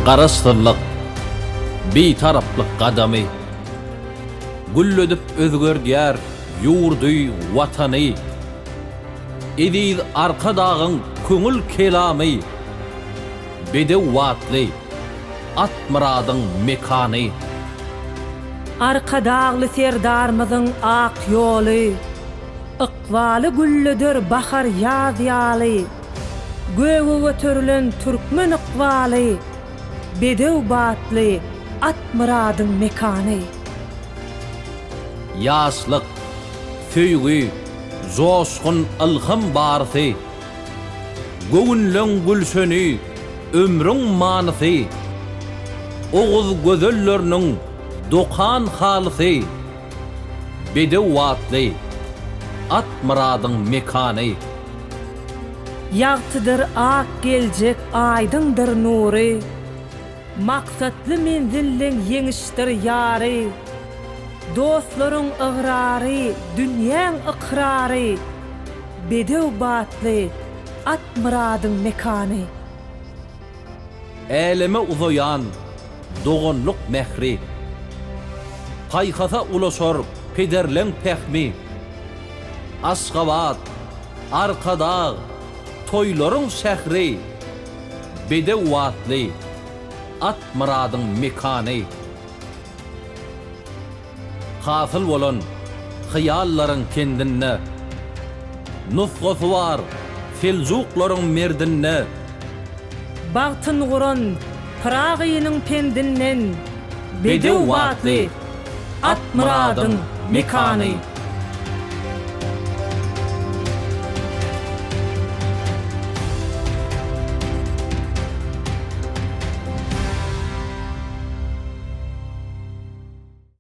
Qarasırlık, bitaraplık qadamy, güllödüp özgördüýär ýurdy watany. Ediz arka dağın köngül kelamy, bedew watly, at muradyň mekany. Arka dağlı serdarmyzyň ak ýoly, ykbaly güllüdür bahar ýaz ýaly. Göwe götürülen türkmen ykbaly, bedew batly, at muradyň mekany. Ýaşlyk, söýgü, joşkun ylham barsy, göwünleň gülşeni, ömrüň manysy, oguz gözelleriniň dokan halysy, bedew watly, at muradyň mekany. Ýagtydyr ak geljek aýdyndyr nury, maksatly menzilliň ýeňişdir ýary. Dostlaryň ıgrary, dünýäň ikrary, bedew batly, at muradyň mekany. Elime uzoyan, dogonluk mehri, paýhasa ulaşar pederleň pehmi. Aşgabat, arkada, toylaryň şähri, bedew watly, at muradyň mekany. Hasyl bolan hyýallaryň kendinne, nufgasy bar seljuklaryň merdinne. Bagtyn guran Pragynyň pendinden, bedew watly, at muradyň mekany.